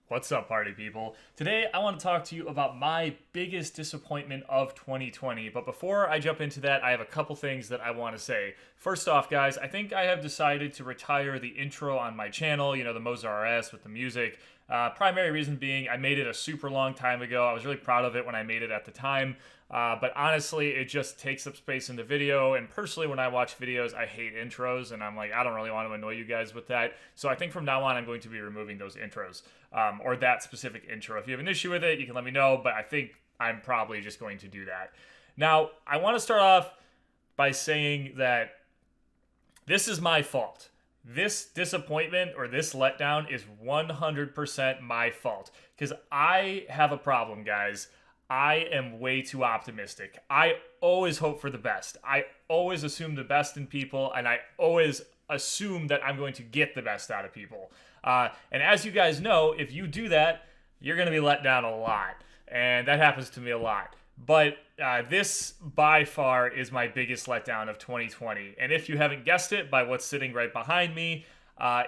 What's up, party people? Today, I want to talk to you about my biggest disappointment of 2020. But before I jump into that, I have a couple things that I want to say. First off, guys, I think I have decided to retire the intro on my channel, the MoserRS with the music. Primary reason being, I made it a super long time ago. I was really proud of it when I made it at the time. But honestly, it just takes up space in the video. And personally, when I watch videos, I hate intros. And I'm like, I don't really want to annoy you guys with that. So I think from now on, I'm going to be removing those intros. Or that specific intro. If you have an issue with it, you can let me know. But I think I'm probably just going to do that. Now, I want to start off by saying that this is my fault. This disappointment or this letdown is 100% my fault. Because I have a problem, guys. I am way too optimistic. I always hope for the best. I always assume the best in people, and I always assume that I'm going to get the best out of people. And as you guys know, if you do that, you're going to be let down a lot. And that happens to me a lot. But this, by far, is my biggest letdown of 2020. And if you haven't guessed it by what's sitting right behind me,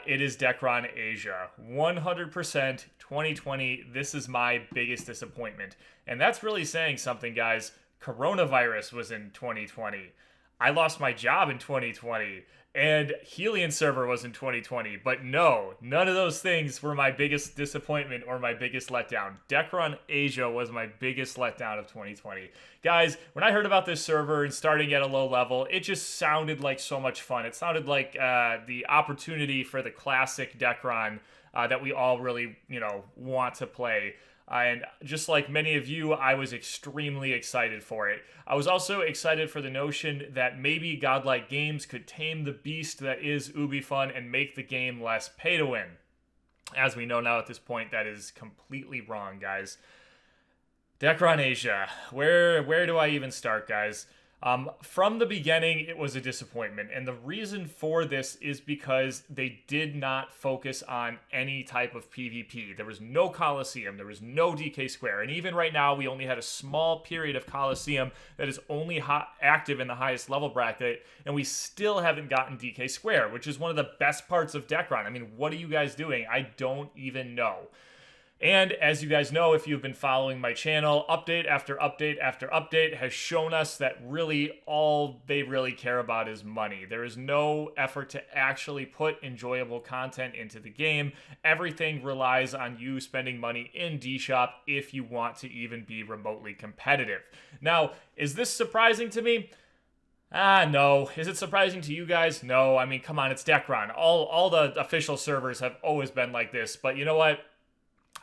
it is Dekron Asia. 100% 2020, this is my biggest disappointment. And that's really saying something, guys. Coronavirus was in 2020. I lost my job in 2020. And Helion server was in 2020. But no, none of those things were my biggest disappointment or my biggest letdown. Dekron Asia was my biggest letdown of 2020. Guys, when I heard about this server and starting at a low level, it just sounded like so much fun. It sounded like the opportunity for the classic Dekron that we all really, want to play. And just like many of you, I was extremely excited for it. I was also excited for the notion that maybe Godlike Games could tame the beast that is UbiFun and make the game less pay to win. As we know now at this point, that is completely wrong, guys. Dekron Asia. Where do I even start, guys? From the beginning, it was a disappointment. And the reason for this is because they did not focus on any type of PvP. There was no Coliseum. There was no DK Square. And even right now, we only had a small period of Coliseum that is only active in the highest level bracket. And we still haven't gotten DK Square, which is one of the best parts of Dekron. I mean, what are you guys doing? I don't even know. And as you guys know, if you've been following my channel, update after update after update has shown us that really all they really care about is money. There is no effort to actually put enjoyable content into the game. Everything relies on you spending money in DShop if you want to even be remotely competitive. Now, is this surprising to me? No. Is it surprising to you guys? No. I mean, come on, it's Dekron. All the official servers have always been like this. But you know what?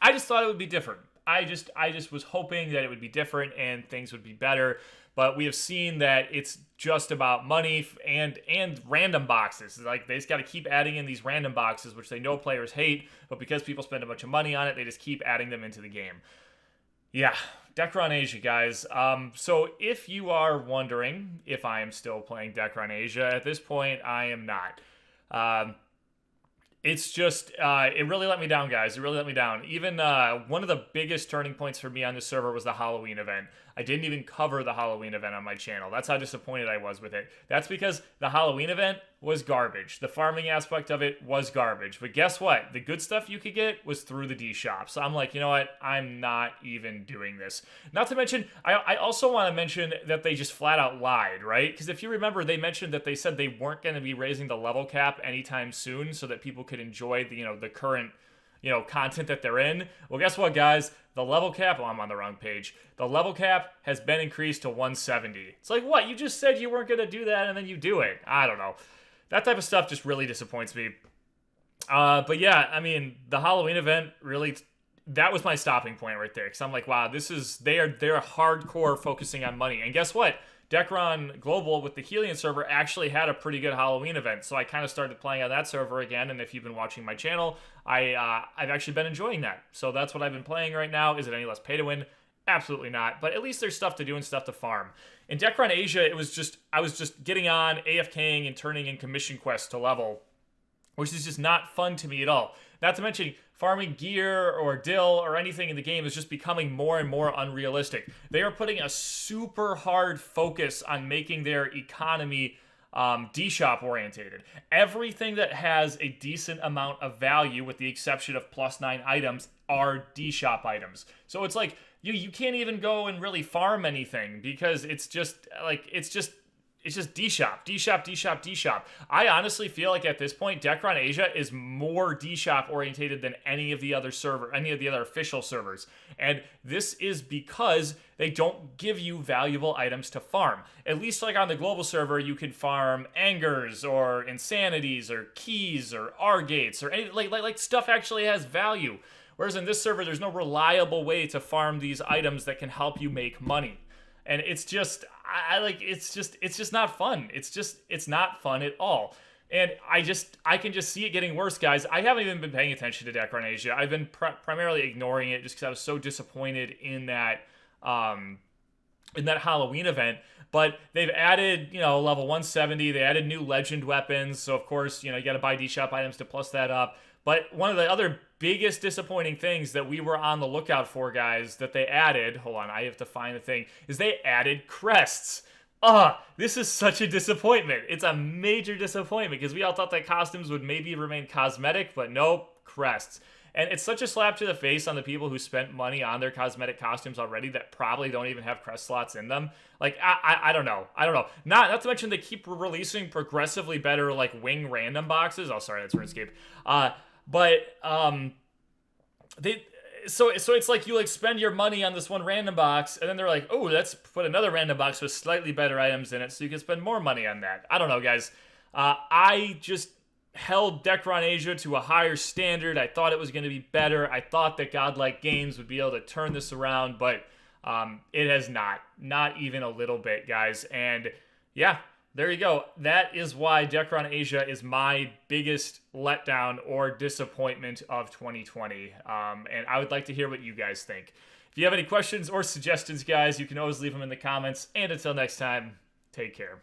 I just thought it would be different. I just was hoping that it would be different and things would be better. But we have seen that it's just about money and random boxes. Like, they just got to keep adding in these random boxes, which they know players hate. But because people spend a bunch of money on it, they just keep adding them into the game. Yeah, Dekron Asia, guys. So if you are wondering if I am still playing Dekron Asia, at this point, I am not. It's just, it really let me down, guys. It really let me down. Even one of the biggest turning points for me on this server was the Halloween event. I didn't even cover the Halloween event on my channel. That's how disappointed I was with it. That's because the Halloween event was garbage. The farming aspect of it was garbage. But guess what? The good stuff you could get was through the D-Shop. So I'm like, you know what? I'm not even doing this. Not to mention, I also want to mention that they just flat out lied, right? Because if you remember, they mentioned that they said they weren't going to be raising the level cap anytime soon so that people could enjoy the current content that they're in. Well, guess what, guys? The level cap, I'm on the wrong page. The level cap has been increased to 170. It's like, what? You just said you weren't going to do that and then you do it. I don't know. That type of stuff just really disappoints me. But yeah, I mean, the Halloween event really, that was my stopping point right there. Because I'm like, wow, they're hardcore focusing on money. And guess what? Dekron Global with the Helion server actually had a pretty good Halloween event, so I kind of started playing on that server again, and if you've been watching my channel, I've actually been enjoying that. So that's what I've been playing right now. Is it any less pay to win? Absolutely not, but at least there's stuff to do and stuff to farm. In Dekron Asia, I was just getting on, AFKing, and turning in commission quests to level, which is just not fun to me at all. Not to mention, farming gear or dill or anything in the game is just becoming more and more unrealistic. They are putting a super hard focus on making their economy D-Shop orientated. Everything that has a decent amount of value, with the exception of +9 items, are D shop items. So it's like you can't even go and really farm anything because it's just D shop, D shop, D shop, D shop. I honestly feel like at this point, Decron Asia is more D shop orientated than any of the other official servers. And this is because they don't give you valuable items to farm. At least like on the global server, you can farm angers or insanities or keys or R gates or any, like stuff actually has value. Whereas in this server, there's no reliable way to farm these items that can help you make money. And it's just, it's just not fun. It's not fun at all. And I can just see it getting worse, guys. I haven't even been paying attention to Decron Asia. I've been primarily ignoring it just because I was so disappointed in that Halloween event. But they've added, level 170. They added new legend weapons. So, of course, you got to buy D-Shop items to plus that up. But one of the other biggest disappointing things that we were on the lookout for, guys, that they added, hold on, I have to find the thing, is they added crests. This is such a disappointment. It's a major disappointment because we all thought that costumes would maybe remain cosmetic, but nope, crests. And it's such a slap to the face on the people who spent money on their cosmetic costumes already that probably don't even have crest slots in them. Like, I don't know. Not to mention they keep releasing progressively better, like, wing random boxes. Oh, sorry, that's RuneScape. So it's like you spend your money on this one random box, and then they're like, oh, let's put another random box with slightly better items in it so you can spend more money on that. I don't know, guys. I just held Decron Asia to a higher standard. I thought it was going to be better. I thought that Godlike Games would be able to turn this around, but it has not even a little bit, guys. And yeah, there you go. That is why Decron Asia is my biggest letdown or disappointment of 2020. And I would like to hear what you guys think. If you have any questions or suggestions, guys, you can always leave them in the comments. And until next time, take care.